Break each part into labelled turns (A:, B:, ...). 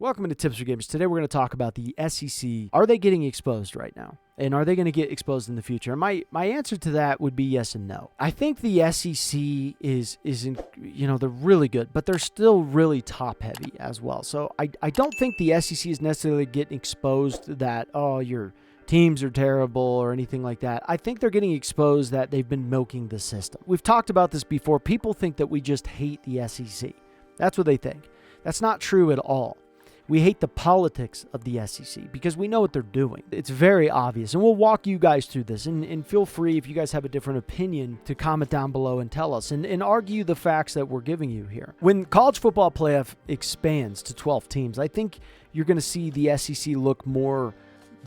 A: Welcome to Tips for Gamers. Today we're going to talk about the SEC. Are they getting exposed right now? And are they going to get exposed in the future? And my answer to that would be yes and no. I think the SEC is they're really good, but they're still really top heavy as well. So I don't think the SEC is necessarily getting exposed that, your teams are terrible or anything like that. I think they're getting exposed that they've been milking the system. We've talked about this before. People think that we just hate the SEC. That's what they think. That's not true at all. We hate the politics of the SEC because we know what they're doing. It's very obvious, and we'll walk you guys through this. And feel free, if you guys have a different opinion, to comment down below and tell us and argue the facts that we're giving you here. When college football playoff expands to 12 teams, I think you're going to see the SEC look more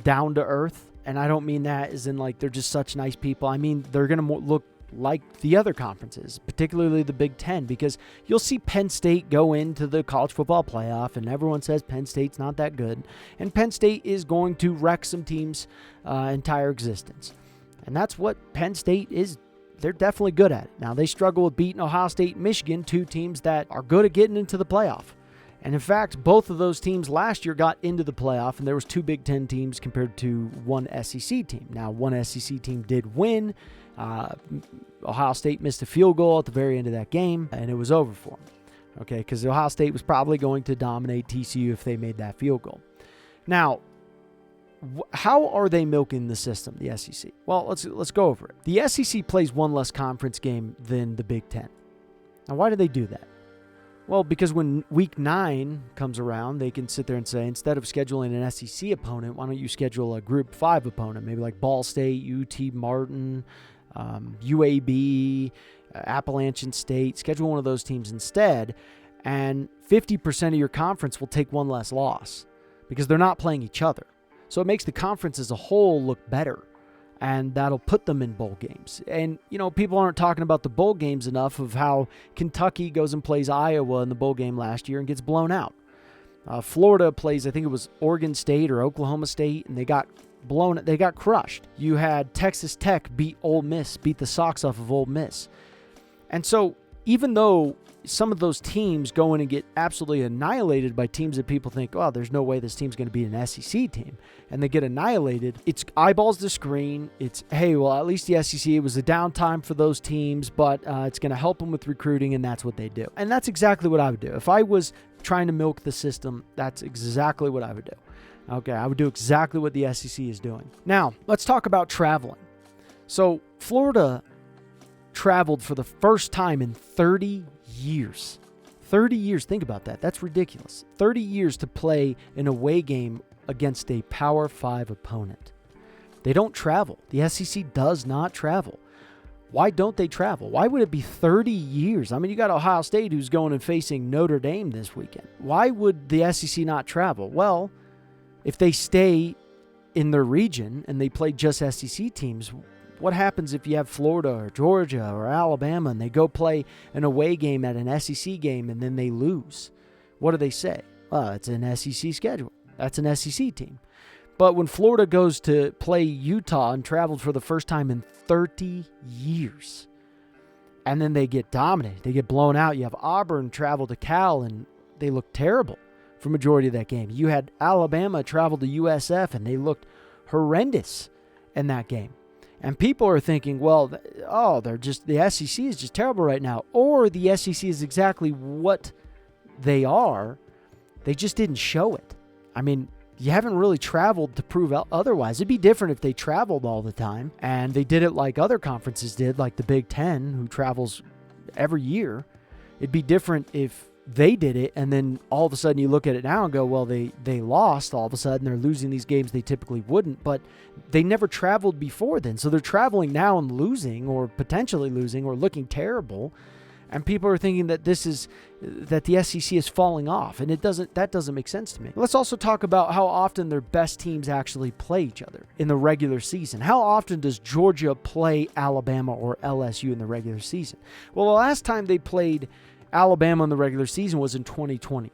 A: down to earth. And I don't mean that as in like they're just such nice people. I mean they're going to look like the other conferences, particularly the Big Ten, because you'll see Penn State go into the college football playoff, and everyone says Penn State's not that good. And Penn State is going to wreck some teams' entire existence. And that's what Penn State is. They're definitely good at it. Now, they struggle with beating Ohio State and Michigan, two teams that are good at getting into the playoff. And in fact, both of those teams last year got into the playoff, and there was two Big Ten teams compared to one SEC team. Now, one SEC team did win. Ohio State missed a field goal at the very end of that game, and it was over for them. Okay, because Ohio State was probably going to dominate TCU if they made that field goal. Now, how are they milking the system, the SEC? Well, let's go over it. The SEC plays one less conference game than the Big Ten. Now, why do they do that? Well, because when Week 9 comes around, they can sit there and say, instead of scheduling an SEC opponent, why don't you schedule a Group 5 opponent, maybe like Ball State, UT Martin, UAB, Appalachian State. Schedule one of those teams instead, and 50% of your conference will take one less loss because they're not playing each other. So it makes the conference as a whole look better, and that'll put them in bowl games. And, people aren't talking about the bowl games enough of how Kentucky goes and plays Iowa in the bowl game last year and gets blown out. Florida plays, I think it was Oregon State or Oklahoma State, and they got crushed. You had Texas Tech beat Ole Miss, beat the socks off of Ole Miss. And so even though some of those teams go in and get absolutely annihilated by teams that people think, oh, there's no way this team's going to beat an SEC team, and they get annihilated, it's eyeballs the screen. It's, hey, well, at least the SEC, it was a downtime for those teams, but it's going to help them with recruiting, and that's what they do. And that's exactly what I would do. If I was trying to milk the system, that's exactly what I would do. Okay, I would do exactly what the SEC is doing. Now, let's talk about traveling. So, Florida traveled for the first time in 30 years. 30 years, think about that. That's ridiculous. 30 years to play an away game against a Power 5 opponent. They don't travel. The SEC does not travel. Why don't they travel? Why would it be 30 years? I mean, you got Ohio State who's going and facing Notre Dame this weekend. Why would the SEC not travel? Well, if they stay in their region and they play just SEC teams, what happens if you have Florida or Georgia or Alabama and they go play an away game at an SEC game and then they lose? What do they say? Well, it's an SEC schedule. That's an SEC team. But when Florida goes to play Utah and traveled for the first time in 30 years, and then they get dominated, they get blown out. You have Auburn travel to Cal and they look terrible for majority of that game. You had Alabama travel to USF and they looked horrendous in that game. And people are thinking, well, the SEC is just terrible right now. Or the SEC is exactly what they are. They just didn't show it. I mean, you haven't really traveled to prove otherwise. It'd be different if they traveled all the time and they did it like other conferences did, like the Big Ten, who travels every year. It'd be different if they did it, and then all of a sudden you look at it now and go, well, they lost all of a sudden. They're losing these games they typically wouldn't, but they never traveled before then. So they're traveling now and losing or potentially losing or looking terrible, and people are thinking that that the SEC is falling off, and that doesn't make sense to me. Let's also talk about how often their best teams actually play each other in the regular season. How often does Georgia play Alabama or LSU in the regular season? Well, the last time they played Alabama in the regular season was in 2020.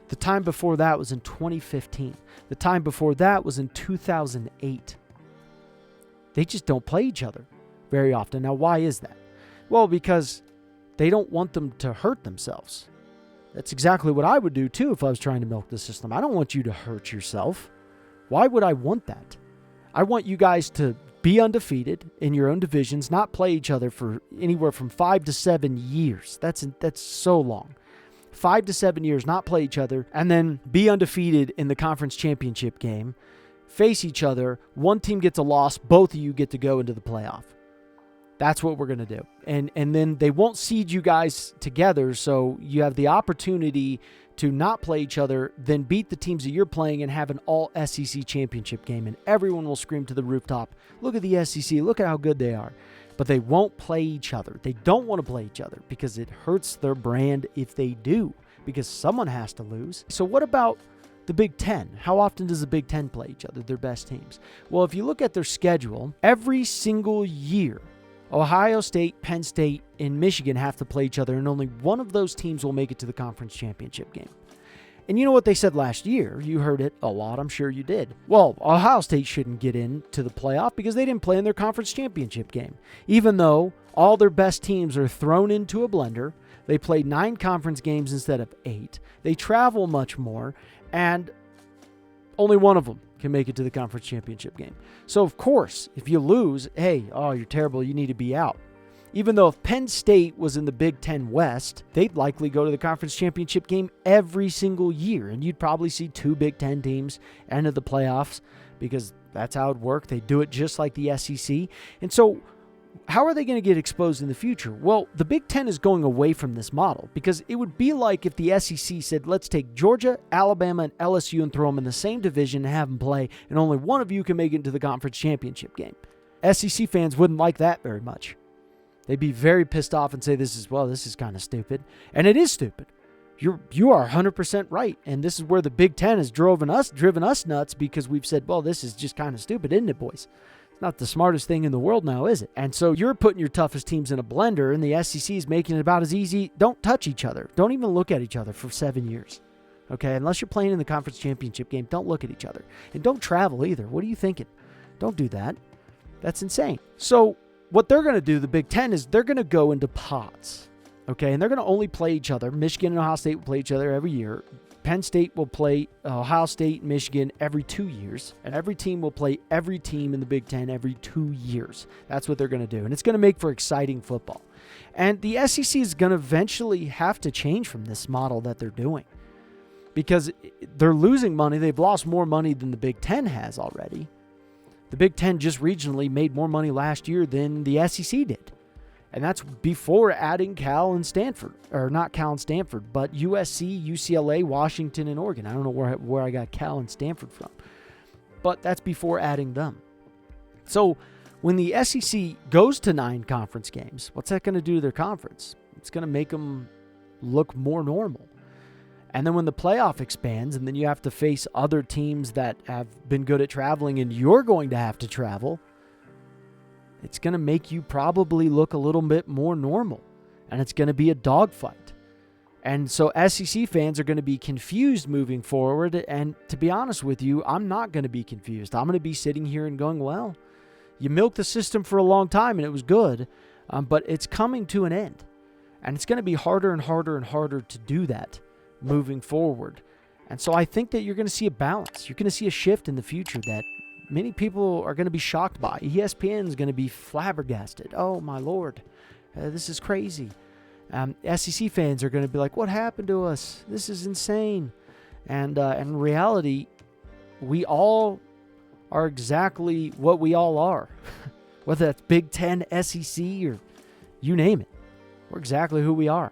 A: The time before that was in 2015. The time before that was in 2008. They just don't play each other very often. Now, why is that? Well, because they don't want them to hurt themselves. That's exactly what I would do too if I was trying to milk the system. I don't want you to hurt yourself. Why would I want that? I want you guys to be undefeated in your own divisions, not play each other for anywhere from 5 to 7 years. That's so long. 5 to 7 years, not play each other, and then be undefeated in the conference championship game, face each other, one team gets a loss, both of you get to go into the playoff. That's what we're going to do. And then they won't seed you guys together, so you have the opportunity to not play each other, then beat the teams that you're playing and have an all-SEC championship game, and everyone will scream to the rooftop, look at the SEC, look at how good they are. But they won't play each other. They don't want to play each other because it hurts their brand if they do, because someone has to lose. So what about the Big Ten? How often does the Big Ten play each other, their best teams? Well, if you look at their schedule, every single year, Ohio State, Penn State, and Michigan have to play each other, and only one of those teams will make it to the conference championship game. And you know what they said last year? You heard it a lot, I'm sure you did. Well, Ohio State shouldn't get into the playoff because they didn't play in their conference championship game. Even though all their best teams are thrown into a blender, they play 9 conference games instead of 8. They travel much more, and only one of them can make it to the conference championship game. So, of course, if you lose, hey, oh, you're terrible, you need to be out. Even though if Penn State was in the Big Ten West, they'd likely go to the conference championship game every single year, and you'd probably see 2 Big Ten teams enter the playoffs because that's how it worked. They do it just like the SEC. And so how are they going to get exposed in the future? Well, the Big Ten is going away from this model because it would be like if the SEC said, let's take Georgia, Alabama, and LSU and throw them in the same division and have them play, and only one of you can make it into the conference championship game. SEC fans wouldn't like that very much. They'd be very pissed off and say, this is kind of stupid. And it is stupid. You are 100% right. And this is where the Big Ten has driven us nuts because we've said, well, this is just kind of stupid, isn't it, boys? Not the smartest thing in the world now, is it? And so you're putting your toughest teams in a blender, and the SEC is making it about as easy. Don't touch each other. Don't even look at each other for 7 years. Okay? Unless you're playing in the conference championship game, don't look at each other. And don't travel either. What are you thinking? Don't do that. That's insane. So what they're going to do, the Big Ten, is they're going to go into pods. Okay? And they're going to only play each other. Michigan and Ohio State will play each other every year. Penn State will play Ohio State and Michigan every 2 years, and every team will play every team in the Big Ten every 2 years. That's what they're going to do, and it's going to make for exciting football. And the SEC is going to eventually have to change from this model that they're doing because they're losing money. They've lost more money than the Big Ten has already. The Big Ten just regionally made more money last year than the SEC did. And that's before adding Cal and Stanford. Or not Cal and Stanford, but USC, UCLA, Washington, and Oregon. I don't know where I got Cal and Stanford from. But that's before adding them. So when the SEC goes to 9 conference games, what's that going to do to their conference? It's going to make them look more normal. And then when the playoff expands, and then you have to face other teams that have been good at traveling, and you're going to have to travel, it's going to make you probably look a little bit more normal. And it's going to be a dogfight. And so SEC fans are going to be confused moving forward. And to be honest with you, I'm not going to be confused. I'm going to be sitting here and going, well, you milked the system for a long time and it was good, but it's coming to an end. And it's going to be harder and harder and harder to do that moving forward. And so I think that you're going to see a balance. You're going to see a shift in the future that many people are going to be shocked by. ESPN is going to be flabbergasted. Oh, my Lord. This is crazy. SEC fans are going to be like, what happened to us? This is insane. And in reality, we all are exactly what we all are. Whether that's Big Ten, SEC, or you name it. We're exactly who we are.